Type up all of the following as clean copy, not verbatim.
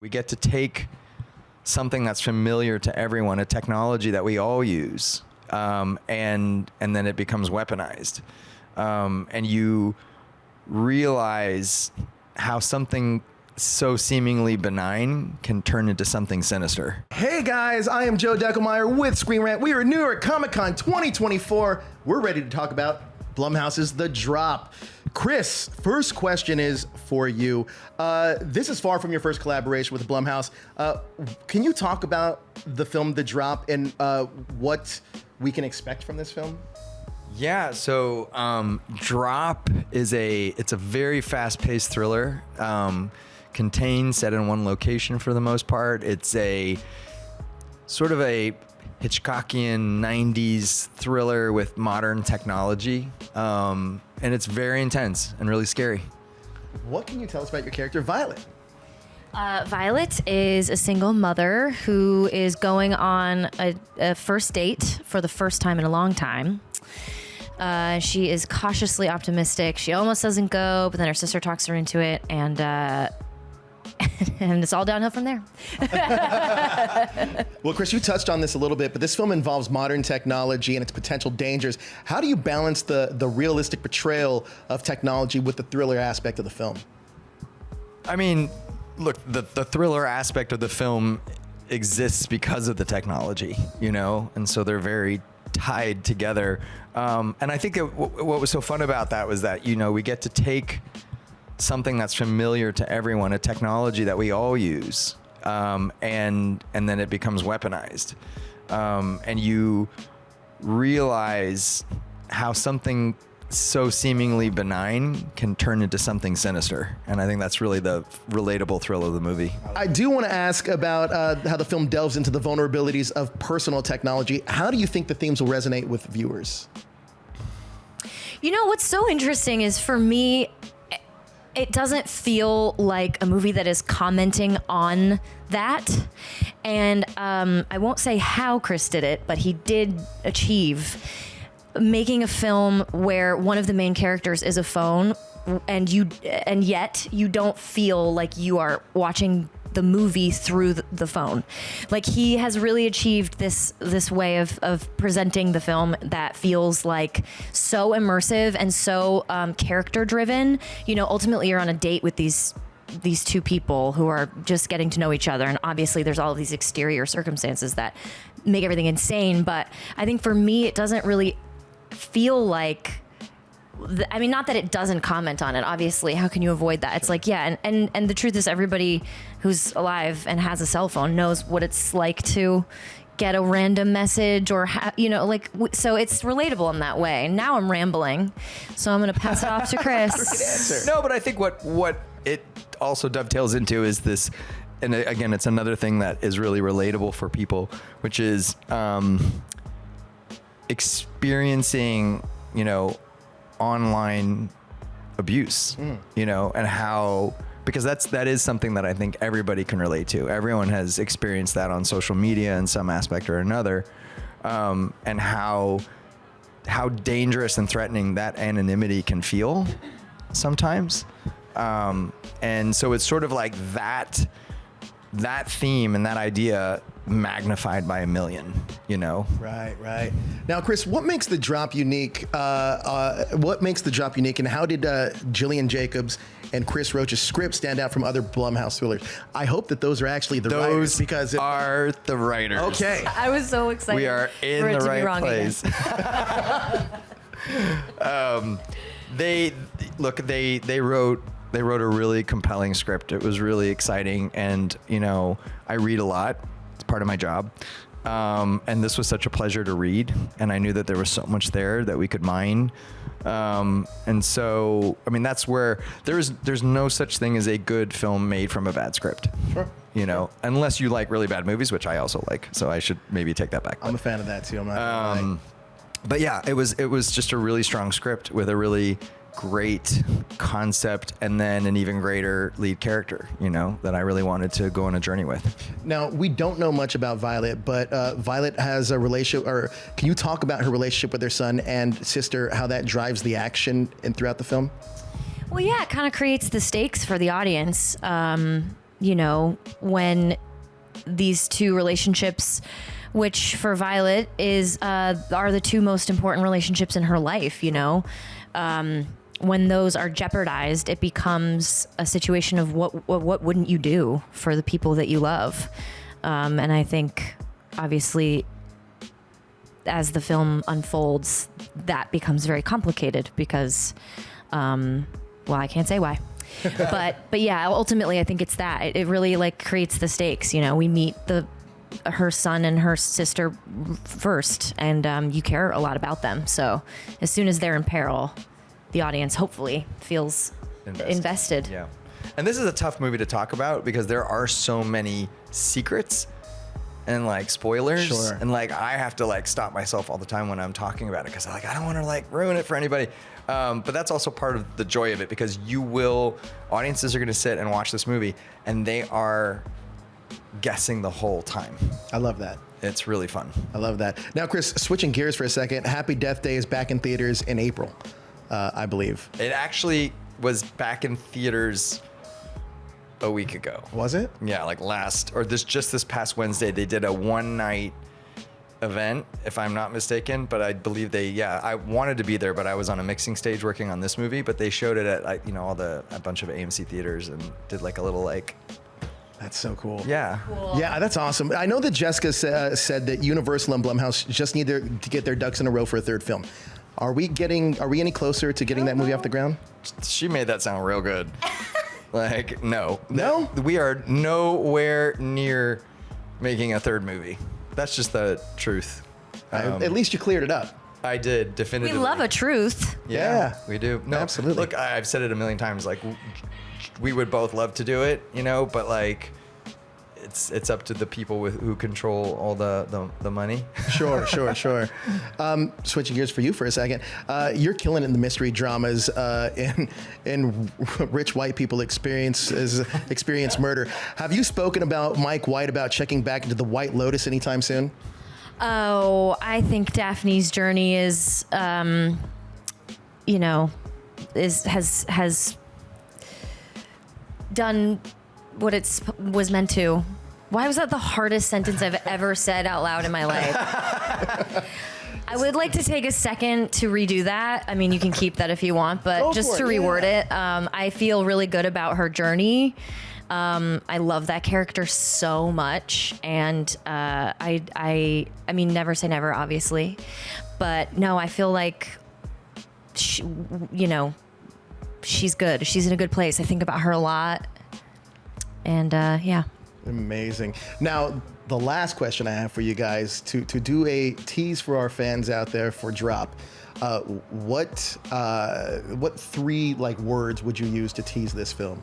We get to take something that's familiar to everyone, a technology that we all use, and then it becomes weaponized. And you realize how something so seemingly benign can turn into something sinister. Hey guys, I am Joe Deckelmeyer with Screen Rant. We are at New York Comic Con 2024. We're ready to talk about Blumhouse's The Drop. Chris, first question is for you. This is far from your first collaboration with Blumhouse. Can you talk about the film The Drop and what we can expect from this film? Yeah, so Drop is it's a very fast-paced thriller, contained, set in one location for the most part. It's a sort of a Hitchcockian 90s thriller with modern technology, and it's very intense and really scary. What can you tell us about your character, Violet? Violet is a single mother who is going on a first date for the first time in a long time. She is cautiously optimistic. She almost doesn't go, but then her sister talks her into it, and it's all downhill from there. Well, Chris, you touched on this a little bit, but this film involves modern technology and its potential dangers. How do you balance the realistic portrayal of technology with the thriller aspect of the film? I mean, look, the thriller aspect of the film exists because of the technology, you know, and so they're very tied together. And I think that what was so fun about that was that, you know, we get to take something that's familiar to everyone, a technology that we all use, and then it becomes weaponized. And you realize how something so seemingly benign can turn into something sinister. And I think that's really the relatable thrill of the movie. I do want to ask about how the film delves into the vulnerabilities of personal technology. How do you think the themes will resonate with viewers? You know, what's so interesting is, for me, it doesn't feel like a movie that is commenting on that. And I won't say how Chris did it, but he did achieve making a film where one of the main characters is a phone, and yet you don't feel like you are watching the movie through the phone. Like, he has really achieved this way of presenting the film that feels like so immersive and so character driven. You know, ultimately you're on a date with these two people who are just getting to know each other, and obviously there's all of these exterior circumstances that make everything insane. But I think for me, it doesn't really feel like, I mean, not that it doesn't comment on it, obviously. How can you avoid that? It's like, yeah, and the truth is, everybody who's alive and has a cell phone knows what it's like to get a random message or, so it's relatable in that way. Now I'm rambling, so I'm going to pass it off to Chris. No, but I think what it also dovetails into is this, and again, it's another thing that is really relatable for people, which is experiencing, you know, online abuse, you know, and how, because that is something that I think everybody can relate to. Everyone has experienced that on social media in some aspect or another, and how dangerous and threatening that anonymity can feel sometimes. And so it's sort of like that theme and that idea magnified by a million, you know? Right. Now, Chris, what makes The Drop unique? What makes The Drop unique, and how did Gillian Jacobs and Chris Roach's script stand out from other Blumhouse thrillers? I hope that those are actually the writers, because are the writers. Okay. I was so excited. We are in the right place. They wrote a really compelling script. It was really exciting, and you know, I read a lot. It's part of my job, and this was such a pleasure to read. And I knew that there was so much there that we could mine. And so, I mean, that's where there's no such thing as a good film made from a bad script. Sure. You know, unless you like really bad movies, which I also like. So I should maybe take that back. I'm a fan of that too. I'm not gonna lie. But yeah, it was just a really strong script with a really great concept, and then an even greater lead character, you know, that I really wanted to go on a journey with. Now, we don't know much about Violet, but Violet has a relationship, or can you talk about her relationship with her son and sister, how that drives the action and throughout the film? Well, yeah, it kind of creates the stakes for the audience. you know, when these two relationships, which for Violet are the two most important relationships in her life, you know, when those are jeopardized, it becomes a situation of what wouldn't you do for the people that you love? And I think, obviously, as the film unfolds, that becomes very complicated because, well, I can't say why. but yeah, ultimately, I think it's that. It really like creates the stakes. You know, we meet her son and her sister first, and you care a lot about them. So as soon as they're in peril, the audience hopefully feels invested. Yeah. And this is a tough movie to talk about because there are so many secrets and like spoilers. Sure. And like I have to like stop myself all the time when I'm talking about it because I don't want to like ruin it for anybody. But that's also part of the joy of it because audiences are going to sit and watch this movie and they are guessing the whole time. I love that. It's really fun. I love that. Now, Chris, switching gears for a second, Happy Death Day is back in theaters in April, I believe. It actually was back in theaters a week ago. Was it? Yeah, like this past Wednesday, they did a one-night event, if I'm not mistaken, but I believe I wanted to be there, but I was on a mixing stage working on this movie, but they showed it at a bunch of AMC theaters and did like a little like. That's so cool. Yeah. Cool. Yeah, that's awesome. I know that Jessica said that Universal and Blumhouse just need to get their ducks in a row for a third film. Are we any closer to getting that movie off the ground? She made that sound real good. Like, no. No? We are nowhere near making a third movie. That's just the truth. At least you cleared it up. I did, definitively. We love a truth. Yeah. We do. No, Absolutely. Look, I've said it a million times. Like, we would both love to do it, you know, but like, it's up to the people who control all the money. Sure. Switching gears for you for a second. You're killing it in the mystery dramas in rich white people experience murder. Have you spoken about Mike White about checking back into the White Lotus anytime soon? Oh, I think Daphne's journey is, has done what it was meant to. Why was that the hardest sentence I've ever said out loud in my life? I would like to take a second to redo that. I mean, you can keep that if you want, but Go just for to it, reword yeah. it, I feel really good about her journey. I love that character so much, and I mean, never say never, obviously, but no, I feel like she's good. She's in a good place. I think about her a lot, and yeah. Amazing. Now, the last question I have for you guys to do a tease for our fans out there for Drop. What three words would you use to tease this film?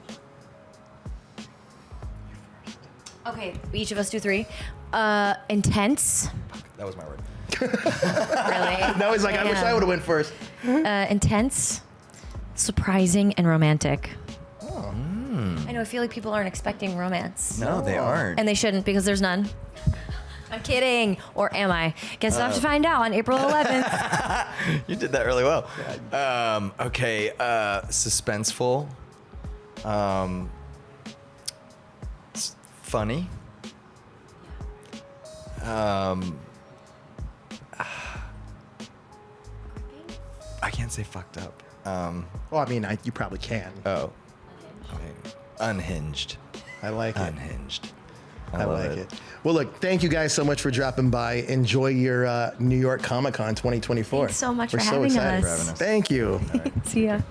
Okay, each of us do three. Intense. That was my word. Really? No, he's like, I wish I would have went first. Intense, surprising, and romantic. Oh. I know. I feel like people aren't expecting romance. No, they aren't. And they shouldn't because there's none. I'm kidding. Or am I? Guess I'll have to find out on April 11th. You did that really well. Okay. Suspenseful. Funny. I can't say fucked up. Well, I mean, you probably can. Okay. Unhinged. I like it. Unhinged. I love like it. Well, look, thank you guys so much for dropping by. Enjoy your New York Comic Con 2024. Thanks so much We're for so having excited. us. Thank you. See ya.